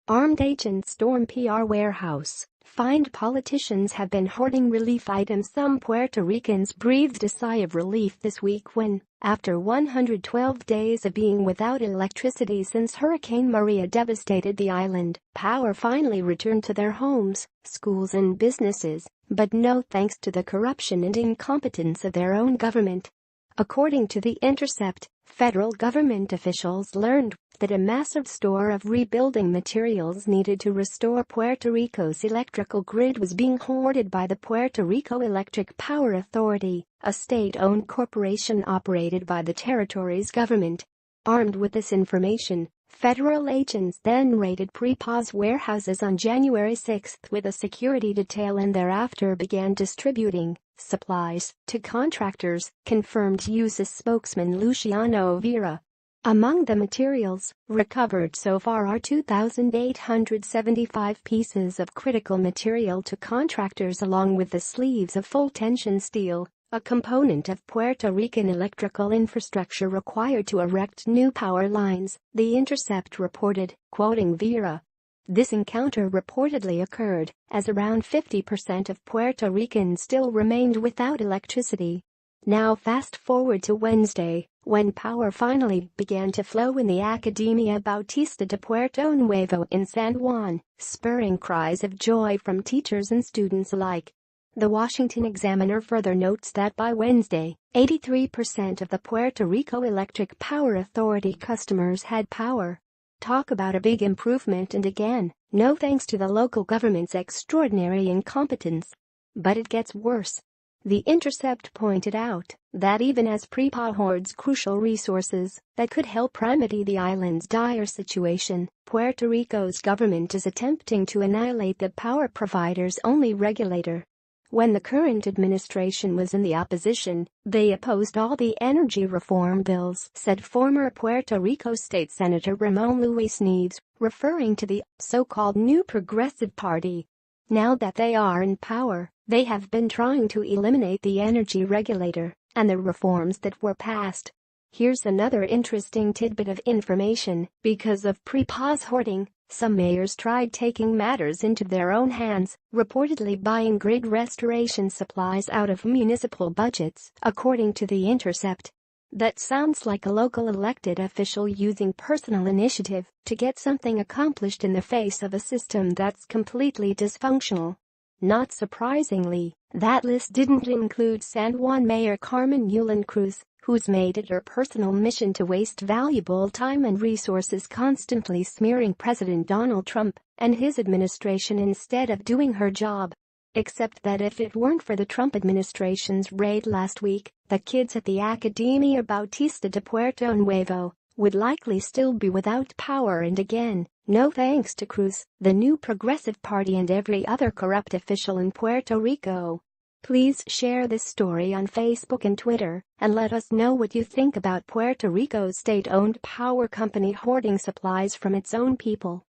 Armed agents storm PR warehouse. Find politicians have been hoarding relief items. Some Puerto Ricans breathed a sigh of relief this week when, after 112 days of being without electricity since Hurricane Maria devastated the island, power finally returned to their homes, schools and businesses, but no thanks to the corruption and incompetence of their own government. According to The Intercept, federal government officials learned that a massive store of rebuilding materials needed to restore Puerto Rico's electrical grid was being hoarded by the Puerto Rico Electric Power Authority, a state-owned corporation operated by the territory's government. Armed with this information, federal agents then raided Prepa's warehouses on January 6 with a security detail and thereafter began distributing supplies to contractors, confirmed USIS spokesman Luciano Vera. Among the materials recovered so far are 2,875 pieces of critical material to contractors along with the sleeves of full-tension steel, a component of Puerto Rican electrical infrastructure required to erect new power lines, The Intercept reported, quoting Vera. This encounter reportedly occurred as around 50% of Puerto Ricans still remained without electricity. Now fast forward to Wednesday, when power finally began to flow in the Academia Bautista de Puerto Nuevo in San Juan, spurring cries of joy from teachers and students alike. The Washington Examiner further notes that by Wednesday, 83% of the Puerto Rico Electric Power Authority customers had power. Talk about a big improvement, and again, no thanks to the local government's extraordinary incompetence. But it gets worse. The Intercept pointed out that even as Prepa hoards crucial resources that could help remedy the island's dire situation, Puerto Rico's government is attempting to annihilate the power provider's only regulator. When the current administration was in the opposition, they opposed all the energy reform bills, said former Puerto Rico State Senator Ramon Luis Neves, referring to the so-called New Progressive Party. Now that they are in power, they have been trying to eliminate the energy regulator and the reforms that were passed. Here's another interesting tidbit of information. Because of Prepa's hoarding, some mayors tried taking matters into their own hands, reportedly buying grid restoration supplies out of municipal budgets, according to The Intercept. That sounds like a local elected official using personal initiative to get something accomplished in the face of a system that's completely dysfunctional. Not surprisingly, that list didn't include San Juan Mayor Carmen Yulín Cruz, who's made it her personal mission to waste valuable time and resources constantly smearing President Donald Trump and his administration instead of doing her job. Except that if it weren't for the Trump administration's raid last week, the kids at the Academia Bautista de Puerto Nuevo would likely still be without power, and again, no thanks to Cruz, the New Progressive Party and every other corrupt official in Puerto Rico. Please share this story on Facebook and Twitter and let us know what you think about Puerto Rico's state-owned power company hoarding supplies from its own people.